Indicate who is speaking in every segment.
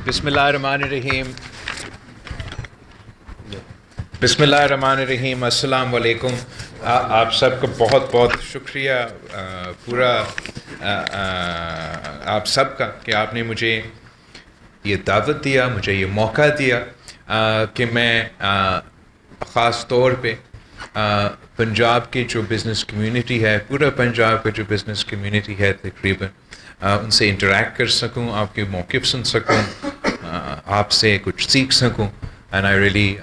Speaker 1: بسم اللہ الرحمن الرحیم. بسم اللہ الرحمن الرحیم. السلام علیکم. آپ سب کا بہت بہت شکریہ پورا آپ سب کا کہ آپ نے مجھے یہ دعوت دیا, مجھے یہ موقع دیا کہ میں خاص طور پہ پنجاب کی جو بزنس کمیونٹی ہے, پورا پنجاب کا جو بزنس کمیونٹی ہے تقریباً, ان سے انٹریکٹ کر سکوں, آپ کے موقف سن سکوں, آپ سے کچھ سیکھ سکوں. And I really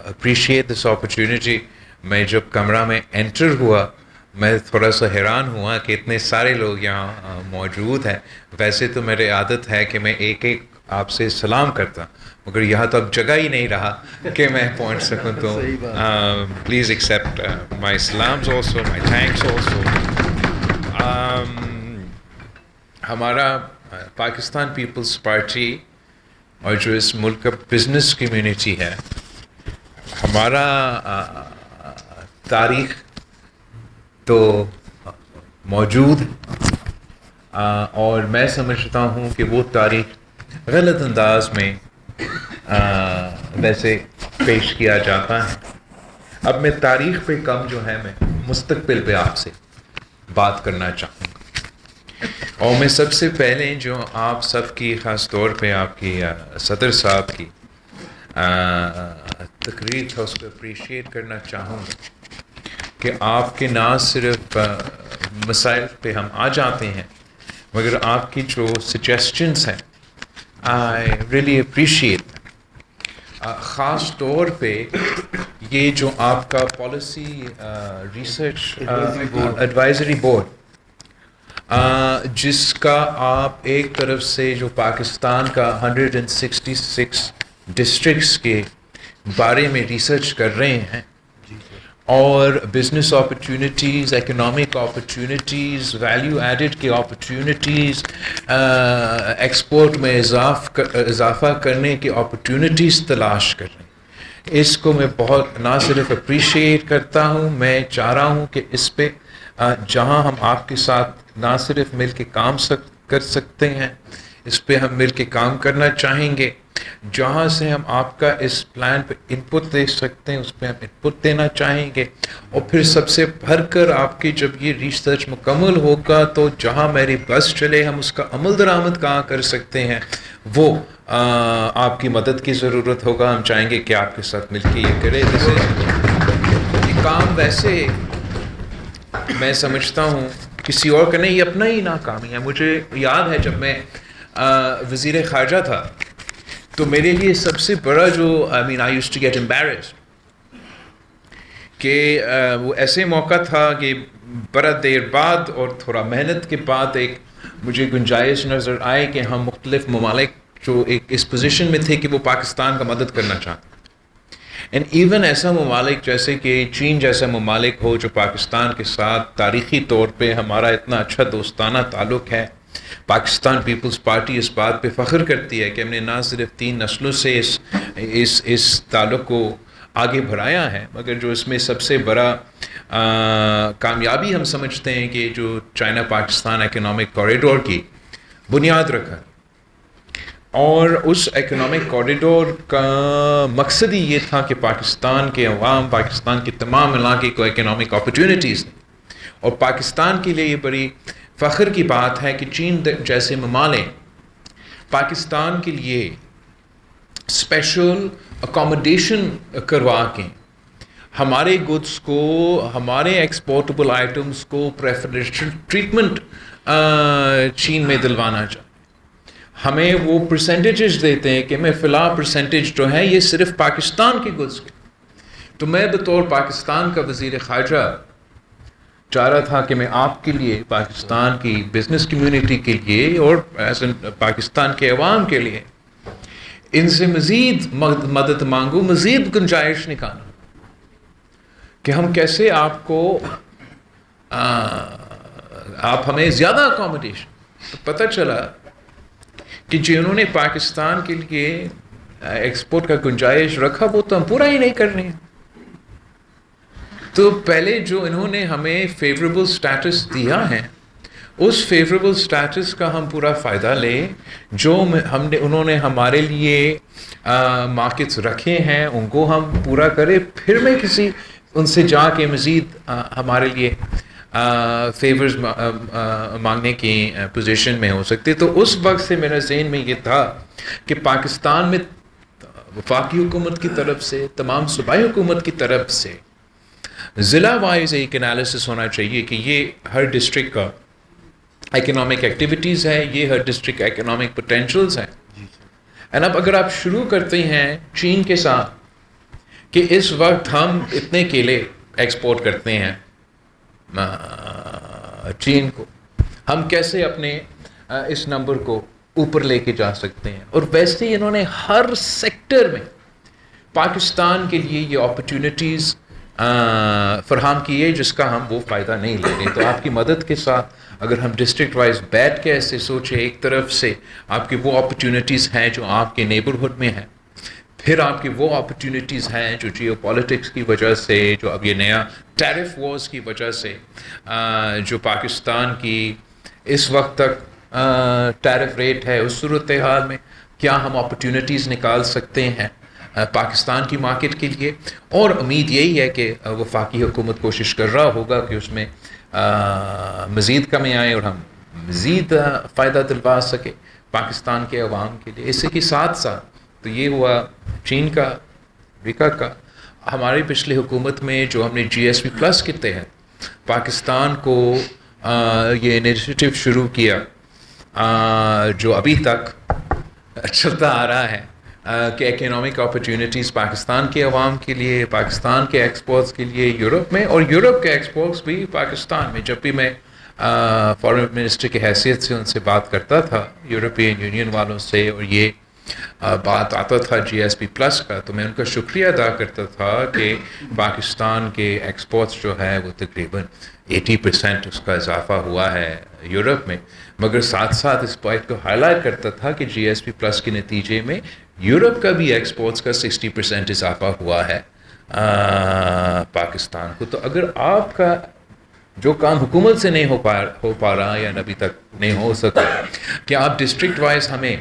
Speaker 1: appreciate this opportunity. میں جب کمرہ میں انٹر ہوا میں تھوڑا سا حیران ہوا کہ اتنے سارے لوگ یہاں موجود ہیں. ویسے تو میری عادت ہے کہ میں ایک ایک آپ سے سلام کرتا, مگر یہاں تو اب جگہ ہی نہیں رہا کہ میں پہنچ سکوں. تو پلیز ایکسیپٹ مائی سلامز آلسو, مائی تھینکس آلسو. ہمارا پاکستان پیپلز پارٹی اور جو اس ملک کا بزنس کمیونٹی ہے, ہمارا تاریخ تو موجود ہے, اور میں سمجھتا ہوں کہ وہ تاریخ غلط انداز میں ویسے پیش کیا جاتا ہے. اب میں تاریخ پہ کم جو ہے میں مستقبل پہ آپ سے بات کرنا چاہوں گا. اور میں سب سے پہلے جو آپ سب کی, خاص طور پہ آپ کی صدر صاحب کی تقریر تھا, اس کو اپریشیٹ کرنا چاہوں گا کہ آپ کے نہ صرف مسائل پہ ہم آ جاتے ہیں, مگر آپ کی جو سجیسچنس ہیں آئی ریئلی اپریشیٹ. خاص طور پہ یہ جو آپ کا پالیسی ریسرچ ایڈوائزری بورڈ, جس کا آپ ایک طرف سے جو پاکستان کا 166 ڈسٹرکٹس کے بارے میں ریسرچ کر رہے ہیں, اور business opportunities, economic opportunities, value added کی اپرچونیٹیز, ایکسپورٹ میں اضافہ کرنے کی اپرچونیٹیز تلاش کر رہے ہیں. اس کو میں بہت نہ صرف اپریشیٹ کرتا ہوں, میں چاہ رہا ہوں کہ اس پہ جہاں ہم آپ کے ساتھ نہ صرف مل کے کام کر سکتے ہیں, اس پہ ہم مل کے کام کرنا چاہیں گے. جہاں سے ہم آپ کا اس پلان پہ انپٹ دے سکتے ہیں اس پہ ہم انپٹ دینا چاہیں گے. اور پھر سب سے بڑھ کر آپ کی جب یہ ریسرچ مکمل ہوگا تو جہاں میری بس چلے ہم اس کا عمل درآمد کہاں کر سکتے ہیں, وہ آپ کی مدد کی ضرورت ہوگا. ہم چاہیں گے کہ آپ کے ساتھ مل کے یہ کرے. جیسے یہ کام ویسے میں سمجھتا ہوں کسی اور کا نہیں, یہ اپنا ہی ناکامی ہے. مجھے یاد ہے جب میں وزیر خارجہ تھا تو میرے لیے سب سے بڑا جو I used to get embarrassed کہ وہ ایسے موقع تھا کہ بڑا دیر بعد اور تھوڑا محنت کے بعد ایک مجھے گنجائش نظر آئے کہ ہم مختلف ممالک جو ایک اس پوزیشن میں تھے کہ وہ پاکستان کا مدد کرنا چاہتے ہیں. اینڈ ایون ایسا ممالک جیسے کہ چین جیسا ممالک ہو جو پاکستان کے ساتھ تاریخی طور پہ ہمارا اتنا اچھا دوستانہ تعلق ہے. پاکستان پیپلز پارٹی اس بات پہ فخر کرتی ہے کہ ہم نے نہ صرف 3 نسلوں سے اس تعلق کو آگے بڑھایا ہے, مگر جو اس میں سب سے بڑا کامیابی ہم سمجھتے ہیں کہ جو چائنا پاکستان اکنامک کوریڈور کی بنیاد رکھا. اور اس اکنامک کوریڈور کا مقصد ہی یہ تھا کہ پاکستان کے عوام, پاکستان کے تمام علاقے کو اکنامک اپرچونیٹیز دیں. اور پاکستان کے لیے یہ بڑی فخر کی بات ہے کہ چین جیسے ممالک پاکستان کے لیے اسپیشل اکاموڈیشن کروا کے ہمارے گڈس کو, ہمارے ایکسپورٹیبل آئٹمس کو پریفریشل ٹریٹمنٹ چین میں دلوانا چاہتے. ہمیں وہ پرسنٹیجز دیتے ہیں کہ میں فلاں پرسنٹیج جو ہے یہ صرف پاکستان کے گڈس کے. تو میں بطور پاکستان کا وزیر خارجہ چاہ رہا تھا کہ میں آپ کے لیے, پاکستان کی بزنس کمیونٹی کے لیے اور پاکستان کے عوام کے لیے ان سے مزید مدد مانگوں, مزید گنجائش نکالوں کہ ہم کیسے آپ کو آپ ہمیں زیادہ اکاموڈیشن. تو پتہ چلا کہ جنہوں نے پاکستان کے لیے ایکسپورٹ کا گنجائش رکھا وہ تو ہم پورا ہی نہیں کر رہے ہیں. تو پہلے جو انہوں نے ہمیں فیوریبل سٹیٹس دیا ہے اس فیوریبل سٹیٹس کا ہم پورا فائدہ لیں جو انہوں نے ہمارے لیے مارکیٹس رکھے ہیں، ان کو ہم پورا کریں، پھر میں کسی ان سے جا کے مزید ہمارے لیے فیورز مانگنے کی پوزیشن میں ہو سکتے. تو اس وقت سے میرے ذہن میں یہ تھا کہ پاکستان میں وفاقی حکومت کی طرف سے، تمام صوبائی حکومت کی طرف سے ضلع وائز ایک انالیسس ہونا چاہیے کہ یہ ہر ڈسٹرکٹ کا اکنامک ایکٹیویٹیز ہے، یہ ہر ڈسٹرکٹ اکنامک پوٹینشلز ہیں. اینڈ اب اگر آپ شروع کرتے ہیں چین کے ساتھ کہ اس وقت ہم اتنے کیلے ایکسپورٹ کرتے ہیں چین کو، ہم کیسے اپنے اس نمبر کو اوپر لے کے جا سکتے ہیں. اور ویسے ہی انہوں نے ہر سیکٹر میں پاکستان کے لیے یہ اپرچونٹیز فراہم کیے جس کا ہم وہ فائدہ نہیں لے رہے. تو آپ کی مدد کے ساتھ اگر ہم ڈسٹرکٹ وائز بیٹھ کے ایسے سوچیں، ایک طرف سے آپ کی وہ اپرچونٹیز ہیں جو آپ کے نیبرہڈ میں ہیں، پھر آپ کی وہ اپرچونٹیز ہیں جو جیو پالیٹکس کی وجہ سے، جو اب یہ نیا ٹیرف وارز کی وجہ سے جو پاکستان کی اس وقت تک ٹیرف ریٹ ہے، اس صورتحال میں کیا ہم اپرچونٹیز نکال سکتے ہیں پاکستان کی مارکیٹ کے لیے. اور امید یہی ہے کہ وفاقی حکومت کوشش کر رہا ہوگا کہ اس میں مزید کمی آئے اور ہم مزید فائدہ دلوا سکے پاکستان کے عوام کے لیے. اسی کے ساتھ ساتھ تو یہ ہوا چین کا، امریکہ کا. ہماری پچھلی حکومت میں جو ہم نے جی ایس پی پلس کے تحت پاکستان کو یہ انیشیٹو شروع کیا جو ابھی تک چلتا آ رہا ہے کہ اکنامک اپرچونٹیز پاکستان کے عوام کے لیے، پاکستان کے ایکسپورٹس کے لیے یورپ میں، اور یورپ کے ایکسپورٹس بھی پاکستان میں. جب بھی میں فارن منسٹر کی حیثیت سے ان سے بات کرتا تھا یورپین یونین والوں سے، اور یہ بات آتا تھا جی ایس پی پلس کا، تو میں ان کا شکریہ ادا کرتا تھا کہ پاکستان کے ایکسپورٹس جو ہے وہ تقریباً 80% اس کا اضافہ ہوا ہے یورپ میں. مگر ساتھ ساتھ اس پوائنٹ کو ہائی لائٹ کرتا تھا کہ جی ایس پی پلس کے نتیجے میں یورپ کا بھی ایکسپورٹس کا 60% اضافہ ہوا ہے پاکستان کو. تو اگر آپ کا جو کام حکومت سے نہیں ہو پا رہا یا ابھی تک نہیں ہو سکا کہ آپ ڈسٹرکٹ وائز ہمیں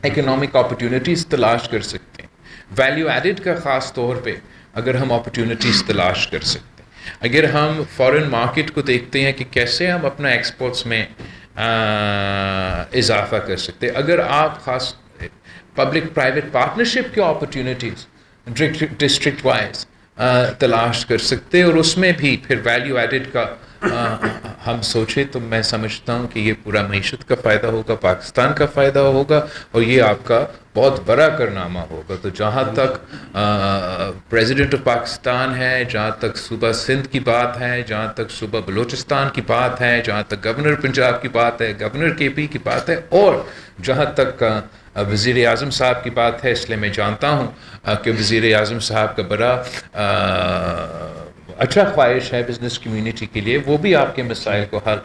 Speaker 1: اکنامک اپرچونٹیز تلاش کر سکتے ہیں، ویلیو ایڈڈ کا خاص طور پہ اگر ہم اپرچونٹیز تلاش کر سکتے ہیں، اگر ہم فارن مارکیٹ کو دیکھتے ہیں کہ کیسے ہم اپنا ایکسپورٹس میں اضافہ کر سکتے ہیں، اگر آپ خاص پبلک پرائیویٹ پارٹنرشپ کی اپرچونٹیز ڈسٹرکٹ وائز تلاش کر سکتے اور اس میں بھی پھر ویلیو ایڈڈ کا ہم سوچیں، تو میں سمجھتا ہوں کہ یہ پورا معیشت کا فائدہ ہوگا، پاکستان کا فائدہ ہوگا، اور یہ آپ کا بہت بڑا کارنامہ ہوگا. تو جہاں تک پریزیڈنٹ آف پاکستان ہے، جہاں تک صوبہ سندھ کی بات ہے، جہاں تک صوبہ بلوچستان کی بات ہے، جہاں تک گورنر پنجاب کی بات ہے، گورنر کے پی کی بات ہے، اور جہاں تک وزیر اعظم صاحب کی بات ہے، اس لیے میں جانتا ہوں کہ وزیر اعظم صاحب کا بڑا اچھا خواہش ہے بزنس کمیونٹی کے لیے، وہ بھی آپ کے مسائل کو حل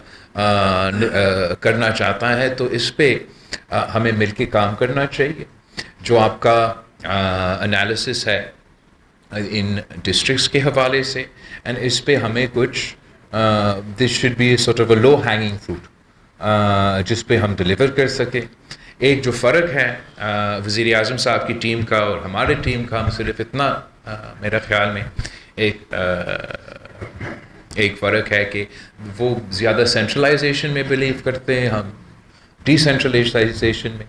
Speaker 1: کرنا چاہتا ہے. تو اس پہ ہمیں مل کے کام کرنا چاہیے. جو آپ کا انالیسس ہے ان ڈسٹرکٹس کے حوالے سے، اینڈ اس پہ ہمیں کچھ this should be sort of a low hanging fruit جس پہ ہم ڈلیور کر سکیں. ایک جو فرق ہے وزیر اعظم صاحب کی ٹیم کا اور ہمارے ٹیم کا، ہم صرف اتنا میرا خیال میں ایک فرق ہے کہ وہ زیادہ سینٹرلائزیشن میں بلیو کرتے ہیں، ہم ڈی سینٹرلائزیشن میں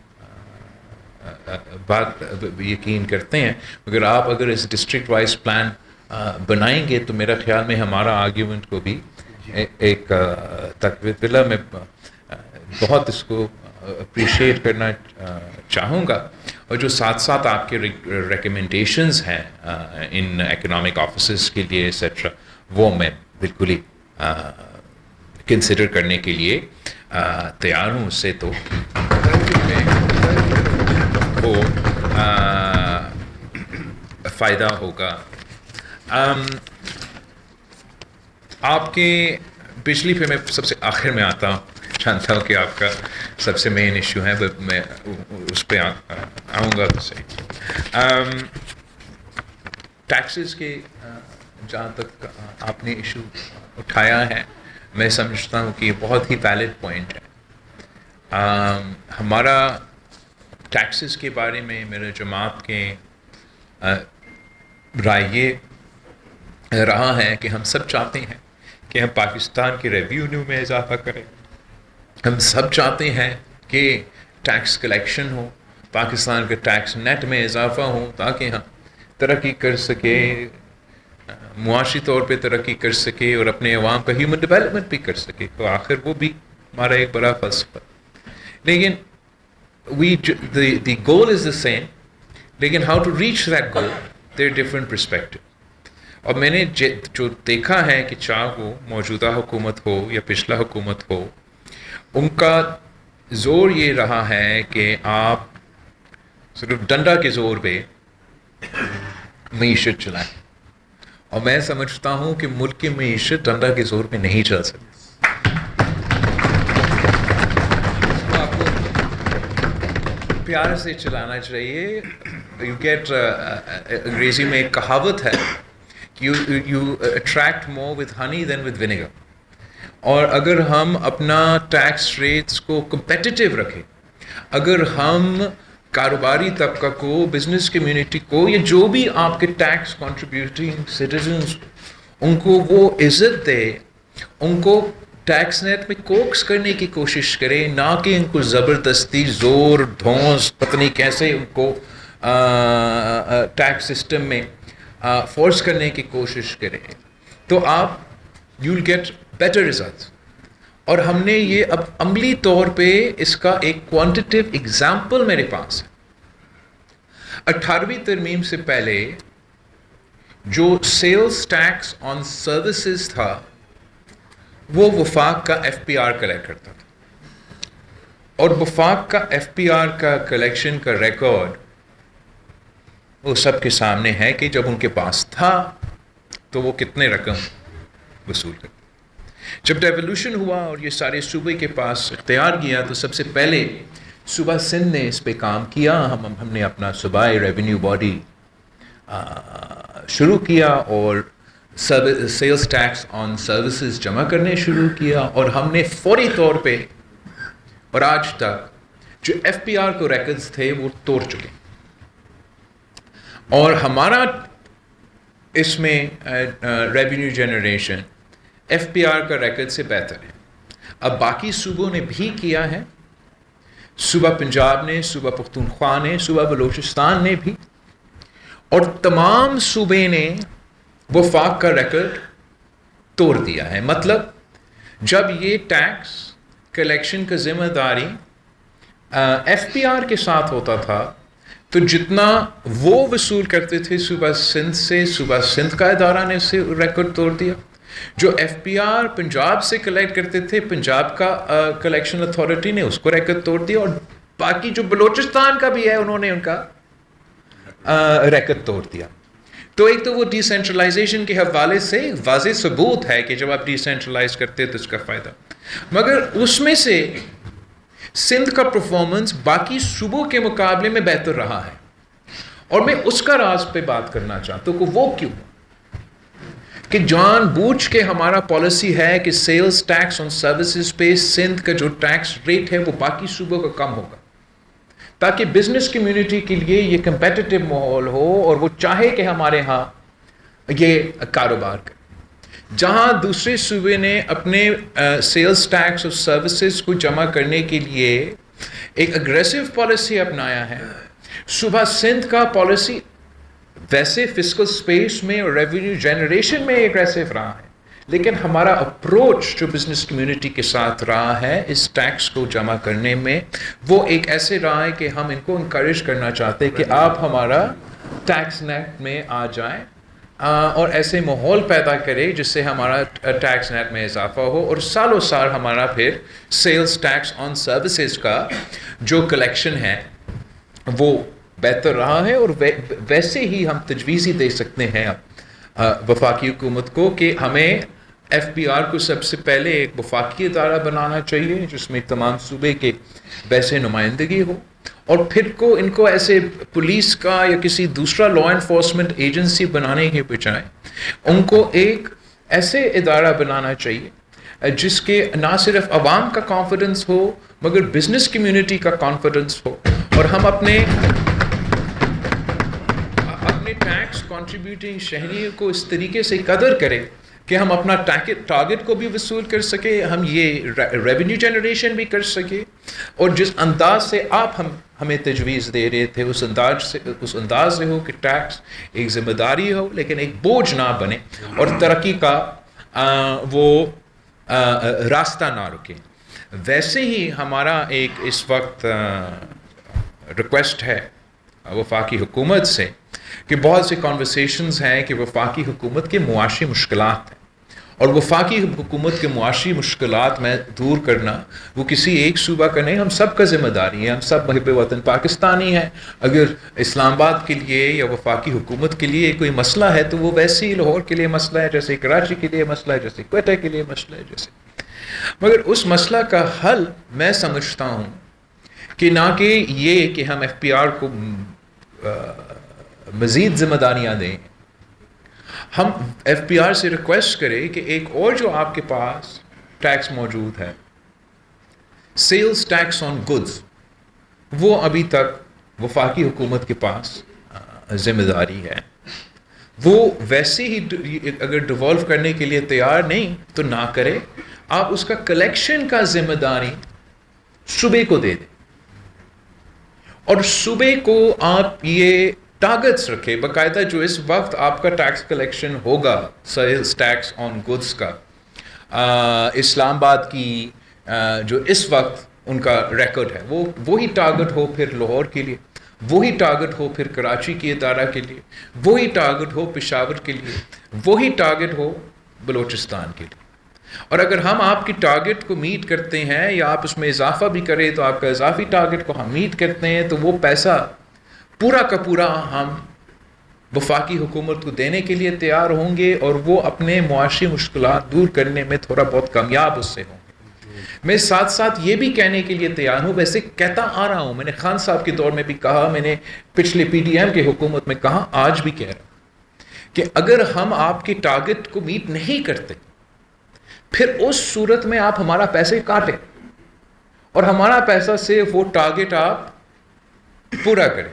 Speaker 1: بات یقین کرتے ہیں. مگر آپ اگر اس ڈسٹرکٹ وائز پلان بنائیں گے تو میرا خیال میں ہمارا آرگیومنٹ کو بھی ایک تقویت میں بہت اس کو اپریشیٹ کرنا چاہوں گا. اور جو ساتھ ساتھ آپ کے ریکمنڈیشنز ہیں ان اکنامک آفیسز کے لیے ایسیٹرا، وہ میں بالکل ہی کنسیڈر کرنے کے لیے تیار ہوں. اس سے تو وہ فائدہ ہوگا. آپ کے بجلی پہ میں سب سے آخر میں آتا ہوں، جانتا ہوں کہ آپ کا سب سے مین ایشو ہے، میں اس پہ آؤں گا. تو صحیح ٹیکسز کے جہاں تک آپ نے ایشو اٹھایا ہے، میں سمجھتا ہوں کہ یہ بہت ہی ویلڈ پوائنٹ ہے. ہمارا ٹیکسز کے بارے میں میرے جماعت کے رائے یہ رہا ہے کہ ہم سب چاہتے ہیں کہ ہم پاکستان کے ریونیو میں اضافہ کریں. ہم سب چاہتے ہیں کہ ٹیکس کلیکشن ہو, پاکستان کے ٹیکس نیٹ میں اضافہ ہو, تاکہ ہم ترقی کر سکے, معاشی طور پہ ترقی کر سکے اور اپنے عوام کا ہیومن ڈیولپمنٹ بھی کر سکے. تو آخر وہ بھی ہمارا ایک بڑا فلسفہ. لیکن the goal is the same, لیکن how to reach that goal, there are different perspectives. اور میں نے جو دیکھا ہے کہ چاہے وہ موجودہ حکومت ہو یا پچھلا حکومت ہو, ان کا زور یہ رہا ہے کہ آپ صرف ڈنڈا کے زور پہ معیشت چلائیں, اور میں سمجھتا ہوں کہ ملک کی معیشت ڈنڈا کے زور پہ نہیں چل سکتی. آپ کو پیار سے چلانا چاہیے. یو گیٹ انگریزی میں ایک کہاوت ہے, you attract more with honey than with vinegar. اور اگر ہم اپنا ٹیکس ریٹس کو کمپیٹیٹیو رکھیں, اگر ہم کاروباری طبقہ کو, بزنس کمیونٹی کو, یا جو بھی آپ کے ٹیکس کنٹریبیوٹنگ سٹیزنز, ان کو وہ عزت دے, ان کو ٹیکس نیٹ میں کوکس کرنے کی کوشش کرے, نہ کہ ان کو زبردستی زور دھونس پتہ نہیں کیسے ان کو ٹیکس سسٹم میں فورس کرنے کی کوشش کریں, تو آپ you will get better results. اور ہم نے یہ اب عملی طور پہ اس کا ایک کوانٹیٹیو ایگزامپل میرے پاس ہے. 18ویں ترمیم سے پہلے جو سیلز ٹیکس آن سروسز تھا وہ وفاق کا ایف پی آر کلیکٹ کرتا تھا, اور وفاق کا ایف پی آر کا کلیکشن کا ریکارڈ وہ سب کے سامنے ہے کہ جب ان کے پاس تھا تو وہ کتنے رقم وصول کرتے. جب ڈیولوشن ہوا اور یہ سارے صوبے کے پاس اختیار کیا, تو سب سے پہلے صوبہ سندھ نے اس پہ کام کیا. ہم نے اپنا صوبائی ریونیو باڈی شروع کیا اور سیلز ٹیکس آن سروسز جمع کرنے شروع کیا, اور ہم نے فوری طور پہ اور آج تک جو ایف پی آر کو ریکارڈز تھے وہ توڑ چکے, اور ہمارا اس میں revenue generation F P R کا ریکارڈ سے بہتر ہے. اب باقی صوبوں نے بھی کیا ہے, صوبہ پنجاب نے, صوبہ پختونخوا نے, صوبہ بلوچستان نے بھی, اور تمام صوبے نے وفاق کا ریکارڈ توڑ دیا ہے. مطلب جب یہ ٹیکس کلیکشن کا ذمہ داری ایف پی آر کے ساتھ ہوتا تھا, تو جتنا وہ وصول کرتے تھے صوبہ سندھ سے, صوبہ سندھ کا ادارہ نے اسے ریکارڈ توڑ دیا. جو ایف پی آر پنجاب سے کلیکٹ کرتے تھے, پنجاب کا کلیکشن اتھارٹی نے اس کو ریکارڈ توڑ دیا, اور باقی جو بلوچستان کا بھی ہے انہوں نے ان کا ریکارڈ توڑ دیا. تو ایک تو وہ ڈی سینٹرلائزیشن کے حوالے سے واضح ثبوت ہے کہ جب آپ ڈی سینٹرلائز کرتے تو اس کا فائدہ, مگر اس میں سے سندھ کا پرفارمنس باقی صوبوں کے مقابلے میں بہتر رہا ہے, اور میں اس کا راز پہ بات کرنا چاہتا ہوں کہ وہ کیوں, کہ جان بوجھ کے ہمارا پالیسی ہے کہ سیلز ٹیکس آن سروسز پہ سندھ کا جو ٹیکس ریٹ ہے وہ باقی صوبوں کا کم ہوگا, تاکہ بزنس کمیونٹی کے لیے یہ کمپیٹیٹیو ماحول ہو اور وہ چاہے کہ ہمارے ہاں یہ کاروبار کرے. جہاں دوسرے صوبے نے اپنے سیلز ٹیکس اور سروسز کو جمع کرنے کے لیے ایک اگریسو پالیسی اپنایا ہے, صوبہ سندھ کا پالیسی ویسے فسکل سپیس میں اور ریونیو جنریشن میں اگریسو رہا ہے, لیکن ہمارا اپروچ جو بزنس کمیونٹی کے ساتھ رہا ہے اس ٹیکس کو جمع کرنے میں, وہ ایک ایسے رہا ہے کہ ہم ان کو انکریج کرنا چاہتے کہ آپ ہمارا ٹیکس نیٹ میں آ جائیں اور ایسے ماحول پیدا کرے جس سے ہمارا ٹیکس نیٹ میں اضافہ ہو, اور سالوں سال ہمارا پھر سیلز ٹیکس آن سروسز کا جو کلیکشن ہے وہ بہتر رہا ہے. اور ویسے ہی ہم تجویز ہی دے سکتے ہیں وفاقی حکومت کو کہ ہمیں ایف پی آر کو سب سے پہلے ایک وفاقی ادارہ بنانا چاہیے جس میں تمام صوبے کے ویسے نمائندگی ہو, اور پھر ان کو ایسے پولیس کا یا کسی دوسرا لا انفورسمنٹ ایجنسی بنانے کے بجائے ان کو ایک ایسے ادارہ بنانا چاہیے جس کے نہ صرف عوام کا کانفیڈنس ہو مگر بزنس کمیونٹی کا کانفیڈنس ہو، اور ہم اپنے ٹیکس کنٹریبیوٹنگ شہریوں کو اس طریقے سے قدر کریں کہ ہم اپنا ٹارگٹ کو بھی وصول کر سکیں، ہم یہ ریونیو جنریشن بھی کر سکیں، اور جس انداز سے آپ ہمیں تجویز دے رہے تھے اس انداز سے ہو کہ ٹیکس ایک ذمہ داری ہو لیکن ایک بوجھ نہ بنے اور ترقی کا وہ راستہ نہ رکے۔ ویسے ہی ہمارا ایک اس وقت ریکویسٹ ہے وفاقی حکومت سے کہ بہت سے کنورسیشنز ہیں کہ وفاقی حکومت کے معاشی مشکلات ہیں، اور وفاقی حکومت کے معاشی مشکلات میں دور کرنا وہ کسی ایک صوبہ کا نہیں، ہم سب کا ذمہ داری ہے، ہم سب محب وطن پاکستانی ہیں۔ اگر اسلام آباد کے لیے یا وفاقی حکومت کے لیے کوئی مسئلہ ہے تو وہ ویسے ہی لاہور کے لیے مسئلہ ہے، جیسے کراچی کے لیے مسئلہ ہے، جیسے کوئٹہ کے لیے مسئلہ ہے، جیسے، مگر اس مسئلہ کا حل میں سمجھتا ہوں کہ نہ کہ یہ کہ ہم ایف پی آر کو مزید ذمہ داریاں دیں، ہم ایف پی آر سے ریکویسٹ کریں کہ ایک اور جو آپ کے پاس ٹیکس موجود ہے، سیلز ٹیکس آن گڈز، وہ ابھی تک وفاقی حکومت کے پاس ذمہ داری ہے، وہ ویسے ہی اگر ڈیوالو کرنے کے لیے تیار نہیں تو نہ کرے، آپ اس کا کلیکشن کا ذمہ داری صوبے کو دے دیں، اور صوبے کو آپ یہ ٹارگٹس رکھے باقاعدہ، جو اس وقت آپ کا ٹیکس کلیکشن ہوگا سیلز ٹیکس آن گڈز کا، اسلام آباد کی جو اس وقت ان کا ریکارڈ ہے وہ وہی ٹارگٹ ہو پھر لاہور کے لیے، وہی ٹارگٹ ہو پھر کراچی کی ادارہ کے لیے، وہی ٹارگٹ ہو پشاور کے لیے، وہی ٹارگٹ ہو بلوچستان کے لیے۔ اور اگر ہم آپ کی ٹارگٹ کو میٹ کرتے ہیں یا آپ اس میں اضافہ بھی کریں تو آپ کا اضافی ٹارگٹ کو ہم میٹ کرتے ہیں تو وہ پیسہ پورا کا پورا ہم وفاقی حکومت کو دینے کے لیے تیار ہوں گے، اور وہ اپنے معاشی مشکلات دور کرنے میں تھوڑا بہت کامیاب اس سے ہوں گے۔ میں ساتھ ساتھ یہ بھی کہنے کے لیے تیار ہوں، ویسے کہتا آ رہا ہوں، میں نے خان صاحب کے دور میں بھی کہا، میں نے پچھلے پی ڈی ایم کے حکومت میں کہا، آج بھی کہہ رہا ہوں کہ اگر ہم آپ کے ٹارگٹ کو میٹ نہیں کرتے پھر اس صورت میں آپ ہمارا پیسے کاٹیں اور ہمارا پیسہ سے وہ ٹارگٹ آپ پورا کریں،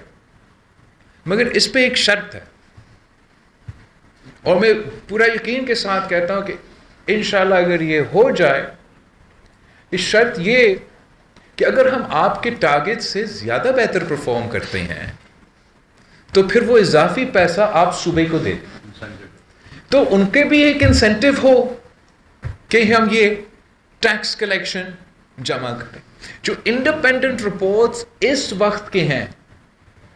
Speaker 1: مگر اس پہ ایک شرط ہے، اور میں پورا یقین کے ساتھ کہتا ہوں کہ انشاءاللہ اگر یہ ہو جائے، اس شرط یہ کہ اگر ہم آپ کے ٹارگٹ سے زیادہ بہتر پرفارم کرتے ہیں تو پھر وہ اضافی پیسہ آپ صوبے کو دے دیں، تو ان کے بھی ایک انسینٹیو ہو کہ ہم یہ ٹیکس کلیکشن جمع کریں۔ جو انڈیپینڈنٹ رپورٹس اس وقت کے ہیں،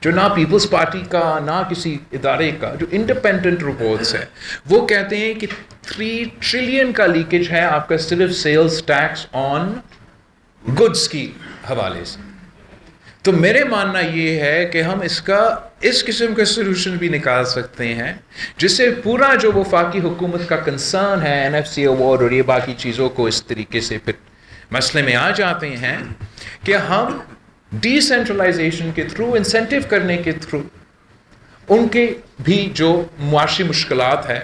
Speaker 1: جو نہ پیپلز پارٹی کا نہ کسی ادارے کا، جو انڈیپینڈنٹ رپورٹس ہیں، وہ کہتے ہیں کہ 3 ٹریلین کا لیکیج ہے آپ کا صرف سیلز ٹیکس آن گڈز کی حوالے سے۔ تو میرے ماننا یہ ہے کہ ہم اس قسم کا سلوشن بھی نکال سکتے ہیں جس سے پورا جو وفاقی حکومت کا کنسرن ہے این ایف سی ایوارڈ اور یہ باقی چیزوں کو اس طریقے سے پھر مسئلے میں آ جاتے ہیں کہ ہم ڈی سینٹرلائزیشن کے تھرو، انسینٹیو کرنے کے تھرو ان کے بھی جو معاشی مشکلات ہے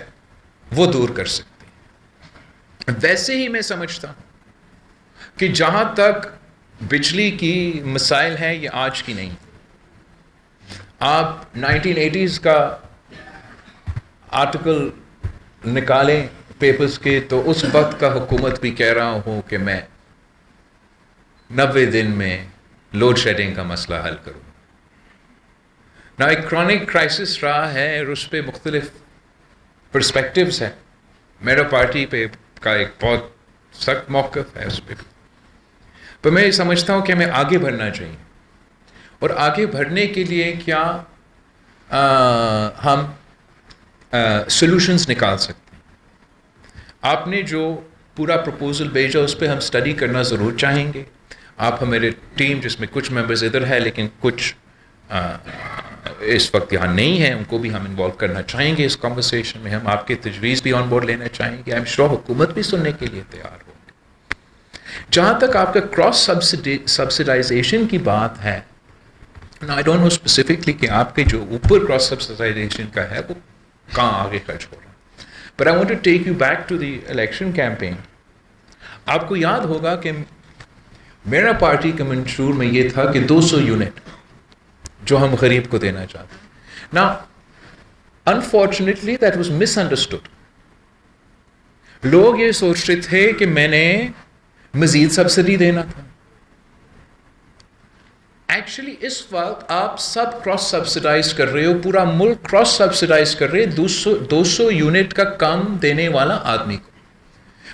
Speaker 1: وہ دور کر سکتے ہیں۔ ویسے ہی میں سمجھتا ہوں کہ جہاں تک بجلی کی مسائل ہیں یہ آج کی نہیں، آپ 1980s کا آرٹیکل نکالیں پیپرز کے تو اس وقت کا حکومت بھی کہہ رہا ہوں کہ میں 90 دن میں لوڈ شیڈنگ کا مسئلہ حل کروں۔ نہ ایک کرونک کرائسس رہا ہے اور اس پہ مختلف پرسپیکٹیوز ہیں، میرا پارٹی پہ کا ایک بہت سخت موقف ہے اس پہ، پر میں یہ سمجھتا ہوں کہ ہمیں آگے بڑھنا چاہیے، اور آگے بڑھنے کے لیے کیا ہم سلوشنز نکال سکتے ہیں۔ آپ نے جو پورا پروپوزل بھیجا اس پہ ہم اسٹڈی کرنا ضرور چاہیں گے۔ آپ ہمارے ٹیم جس میں کچھ ممبرز ادھر ہے لیکن کچھ اس وقت یہاں نہیں ہیں، ان کو بھی ہم انوالو کرنا چاہیں گے اس کنورسیشن میں، ہم آپ کے تجویز بھی آن بورڈ لینا چاہیں گے، آئی ایم شیور حکومت بھی سننے کے لیے تیار ہو۔ جہاں تک آپ کا کراس سبسیڈائزیشن کی بات ہے، آئی ڈونٹ نو اسپیسیفکلی کہ آپ کے جو اوپر کراس سبسیڈائزیشن کا ہے وہ کہاں آگے خرچ ہو رہا ہے، but I want to take you back to the election campaign. آپ کو یاد ہوگا کہ میرا پارٹی کے منشور میں یہ تھا کہ 200 یونٹ جو ہم غریب کو دینا چاہتے ہیں. نا unfortunately that was miss understood. لوگ یہ سوچ رہے تھے کہ میں نے مزید سبسڈی دینا تھا. ایکچولی اس وقت آپ سب کراس سبسڈائز کر رہے ہو, پورا ملک کراس سبسڈائز کر رہے 200 یونٹ کا کم دینے والا آدمی کو.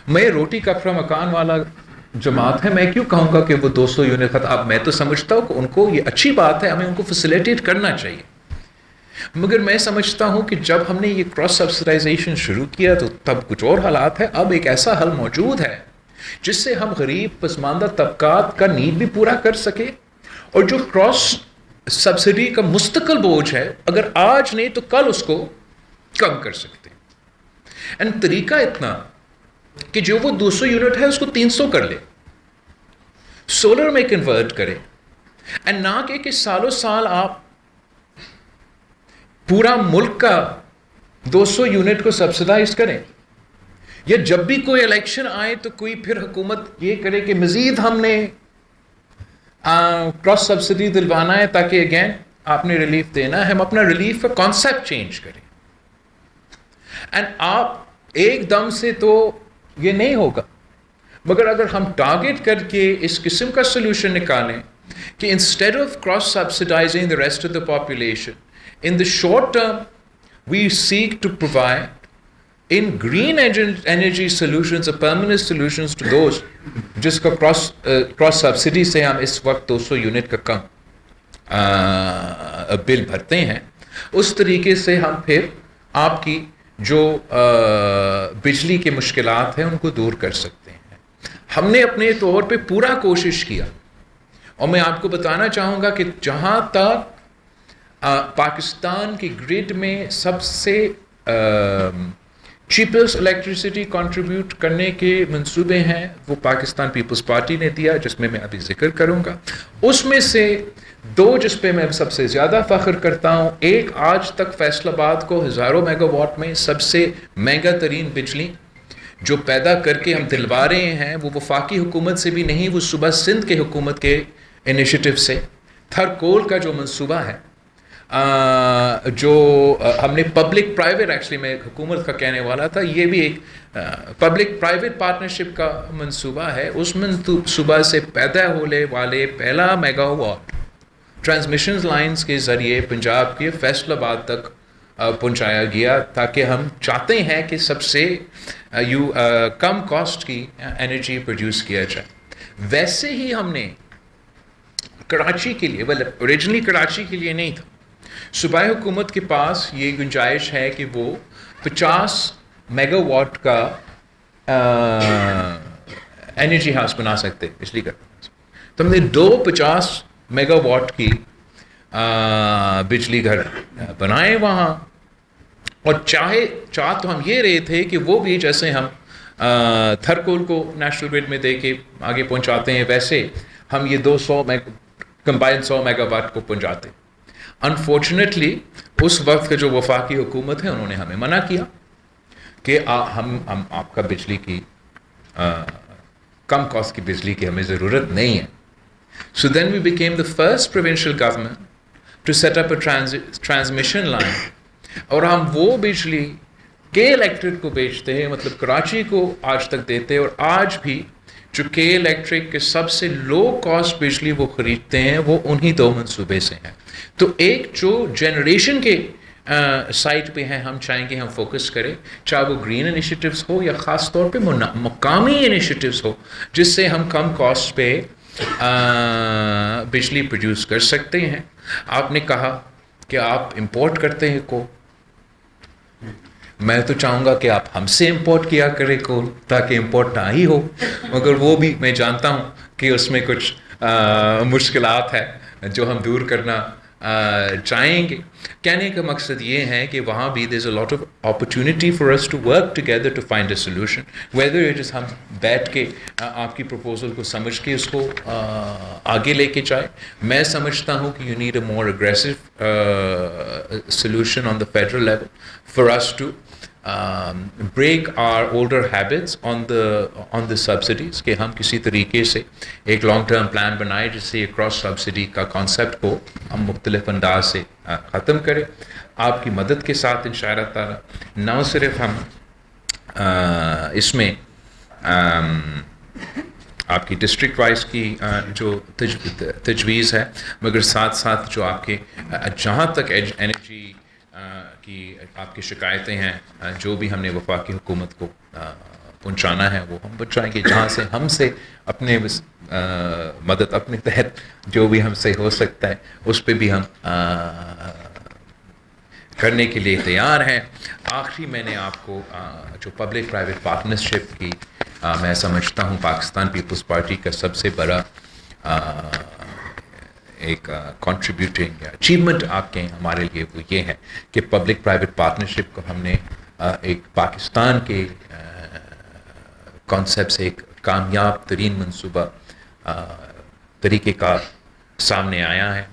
Speaker 1: میں روٹی کپڑا مکان والا جماعت ہے, میں کیوں کہوں گا کہ وہ 200 یونٹ خط. اب میں تو سمجھتا ہوں کہ ان کو یہ اچھی بات ہے, ہمیں ان کو فیسیلیٹیٹ کرنا چاہیے, مگر میں سمجھتا ہوں کہ جب ہم نے یہ کراس سبسڈائزیشن شروع کیا تو تب کچھ اور حالات ہیں. اب ایک ایسا حل موجود ہے جس سے ہم غریب پسماندہ طبقات کا نیڈ بھی پورا کر سکے, اور جو کراس سبسڈی کا مستقل بوجھ ہے اگر آج نہیں تو کل اس کو کم کر سکتے. اینڈ طریقہ اتنا کہ جو وہ 200 یونٹ ہے اس کو 300 کر لے, سولر میں کنورٹ کرے, اینڈ نہ کہ سالوں سال آپ پورا ملک کا 200 یونٹ کو سبسڈائز کریں, یا جب بھی کوئی الیکشن آئے تو کوئی پھر حکومت یہ کرے کہ مزید ہم نے کراس سبسڈی دلوانا ہے تاکہ اگین آپ نے ریلیف دینا ہے. ہم اپنا ریلیف کا کانسیپٹ چینج کریں. اینڈ آپ ایک دم سے تو یہ نہیں ہوگا, مگر اگر ہم ٹارگٹ کر کے اس قسم کا سولوشن نکالیں کہ instead of cross subsidising the rest of the population, in the short term we seek to provide in green energy solutions or permanent solutions to those جس کا cross subsidy سے ہم اس وقت 200 یونٹ کا کم بل بھرتے ہیں. اس طریقے سے ہم پھر آپ کی جو بجلی کے مشکلات ہیں ان کو دور کر سکتے ہیں. ہم نے اپنے طور پہ پورا کوشش کیا, اور میں آپ کو بتانا چاہوں گا کہ جہاں تک پاکستان کی گریڈ میں سب سے چیپسٹ الیکٹریسٹی کنٹریبیوٹ کرنے کے منصوبے ہیں وہ پاکستان پیپلز پارٹی نے دیا, جس میں میں ابھی ذکر کروں گا. اس میں سے 2 جس پہ میں سب سے زیادہ فخر کرتا ہوں, ایک آج تک فیصل آباد کو ہزاروں میگا واٹ میں سب سے مہنگا ترین بجلی جو پیدا کر کے ہم دلوا رہے ہیں, وہ وفاقی حکومت سے بھی نہیں, وہ صوبہ سندھ کے حکومت کے انیشیٹو سے. تھرکول کا جو منصوبہ ہے جو ہم نے پبلک پرائیویٹ, ایکچولی میں حکومت کا کہنے والا تھا, یہ بھی ایک پبلک پرائیویٹ پارٹنرشپ کا منصوبہ ہے. اس منصوبہ سے پیدا ہونے والے پہلا میگا واٹ ٹرانسمیشن لائنز کے ذریعے پنجاب کے فیصل آباد تک پہنچایا گیا, تاکہ ہم چاہتے ہیں کہ سب سے کم کاسٹ کی انرجی پروڈیوس کیا جائے. ویسے ہی ہم نے کراچی کے لیے, اوریجنلی کراچی کے لیے نہیں تھا, صوبائی حکومت کے پاس یہ گنجائش ہے کہ وہ 50 میگا واٹ کا انرجی ہاؤس بنا سکتے بجلی کا. تو ہم نے 50 میگا واٹ کی بجلی گھر بنائے وہاں, اور چاہ تو ہم یہ رہے تھے کہ وہ بھی جیسے ہم تھرکول کو نیشنل گرڈ میں دے کے آگے پہنچاتے ہیں, ویسے ہم یہ 200 کمبائن 100 میگا واٹ کو پہنچاتے. انفارچونیٹلی اس وقت کا جو وفاقی حکومت ہے انہوں نے ہمیں منع کیا کہ ہم آپ کا بجلی کی کم کاسٹ کی بجلی کی ہمیں ضرورت نہیں ہے. So then we became the first provincial government to set up a transmission line, اور ہم وہ بجلی کے الیکٹرک کو بیچتے ہیں, مطلب کراچی کو آج تک دیتے ہیں, اور آج بھی جو کے الیکٹرک کے سب سے لو کاسٹ بجلی وہ خریدتے ہیں وہ انہی 2 منصوبے سے ہیں. تو ایک جو جنریشن کے سائٹ پہ ہیں ہم چاہیں گے ہم فوکس کریں, چاہے وہ گرین انیشیٹیوز ہو یا خاص طور پہ مقامی انیشیٹیوز ہو, جس سے ہم کم کاسٹ پہ بجلی پروڈیوس کر سکتے ہیں. آپ نے کہا کہ آپ امپورٹ کرتے ہیں کول, میں تو چاہوں گا کہ آپ ہم سے امپورٹ کیا کریں کول تاکہ امپورٹ نہ ہی ہو, مگر وہ بھی میں جانتا ہوں کہ اس میں کچھ مشکلات ہے جو ہم دور کرنا چاہیں گے. کہنے کا مقصد یہ ہے کہ وہاں بھی there's a lot of opportunity for us to work together to find a solution, whether it is ہم بیٹھ کے آپ کی پروپوزل کو سمجھ کے اس کو آگے لے کے جائے. میں سمجھتا ہوں کہ you need a more aggressive solution on the federal level for us to break our older habits on the subsidies کہ ہم کسی طریقے سے ایک لانگ ٹرم پلان بنائیں جس سے یہ کراس سبسڈی کا کانسیپٹ کو ہم مختلف انداز سے ختم کریں آپ کی مدد کے ساتھ انشاءاللہ تعالی. نہ صرف ہم اس میں آپ کی ڈسٹرکٹ وائز کی جو تجویز ہے مگر ساتھ ساتھ جو آپ کے جہاں تک انرجی کی آپ کی شکایتیں ہیں جو بھی ہم نے وفاقی حکومت کو پہنچانا ہے وہ ہم پہنچائیں گے جہاں سے ہم سے اپنے مدد اپنے تحت جو بھی ہم سے ہو سکتا ہے اس پہ بھی ہم کرنے کے لیے تیار ہیں. آخری میں نے آپ کو جو پبلک پرائیویٹ پارٹنرشپ کی میں سمجھتا ہوں پاکستان پیپلز پارٹی کا سب سے بڑا ایک کنٹریبیوٹنگ اچیومنٹ آپ کے ہمارے لیے وہ یہ ہے کہ پبلک پرائیویٹ پارٹنرشپ کو ہم نے ایک پاکستان کے کانسیپٹ سے ایک کامیاب ترین منصوبہ طریقہ کار سامنے آیا ہے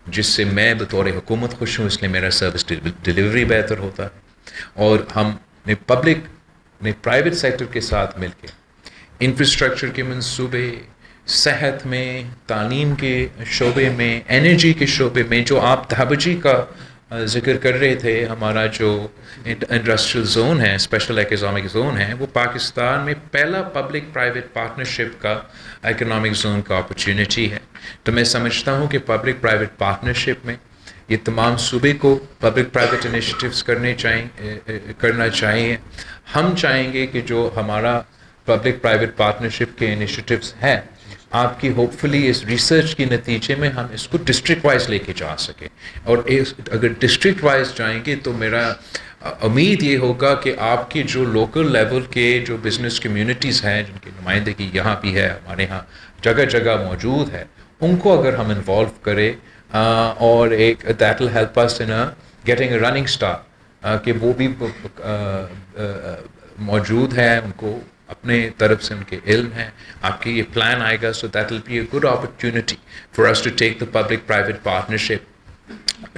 Speaker 1: جس سے میں بطور حکومت خوش ہوں. اس لیے میرا سروس ڈیلیوری بہتر ہوتا ہے اور ہم نے پبلک نے پرائیویٹ سیکٹر کے ساتھ مل کے انفراسٹرکچر کے منصوبے صحت میں تعلیم کے شعبے میں انرجی کے شعبے میں جو آپ دھابجی کا ذکر کر رہے تھے ہمارا جو انڈسٹریل زون ہے اسپیشل اکنامک زون ہے وہ پاکستان میں پہلا پبلک پرائیویٹ پارٹنرشپ کا اکنامک زون کا اپرچونٹی ہے. تو میں سمجھتا ہوں کہ پبلک پرائیویٹ پارٹنرشپ میں یہ تمام صوبے کو پبلک پرائیویٹ انیشیٹیوز کرنا چاہیے. ہم چاہیں گے کہ جو ہمارا پبلک پرائیویٹ پارٹنرشپ کے انیشیٹیوز ہیں آپ کی ہوپ فلی اس ریسرچ کے نتیجے میں ہم اس کو ڈسٹرکٹ وائز لے کے جا سکیں اور اگر ڈسٹرکٹ وائز جائیں گے تو میرا امید یہ ہوگا کہ آپ کے جو لوکل لیول کے جو بزنس کمیونٹیز ہیں جن کی نمائندگی یہاں بھی ہے ہمارے یہاں جگہ جگہ موجود ہے ان کو اگر ہم انوالو کریں اور ایک that will help us in getting a running start کہ وہ بھی موجود ہے ان کو اپنے طرف سے ان کے علم ہے آپ کے یہ پلان آئے گا. So that will be a good opportunity for us to take the public private partnership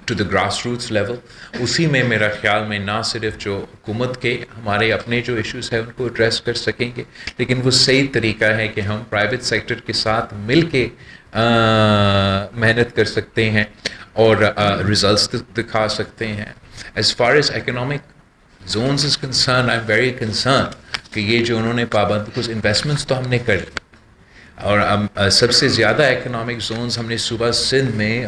Speaker 1: to the grass roots level. اسی میں میرا خیال میں نہ صرف جو حکومت کے ہمارے اپنے جو ایشوز ہیں ان کو ایڈریس کر سکیں گے لیکن وہ صحیح طریقہ ہے کہ ہم پرائیویٹ سیکٹر کے ساتھ مل کے محنت کر سکتے ہیں اور ریزلٹس دکھا سکتے ہیں. As far as economic zones is concern I am very concern کہ یہ جو انہوں نے پابند کچھ انویسٹمنٹس تو ہم نے کر اور سب سے زیادہ اکنامک زونز ہم نے صوبہ سندھ میں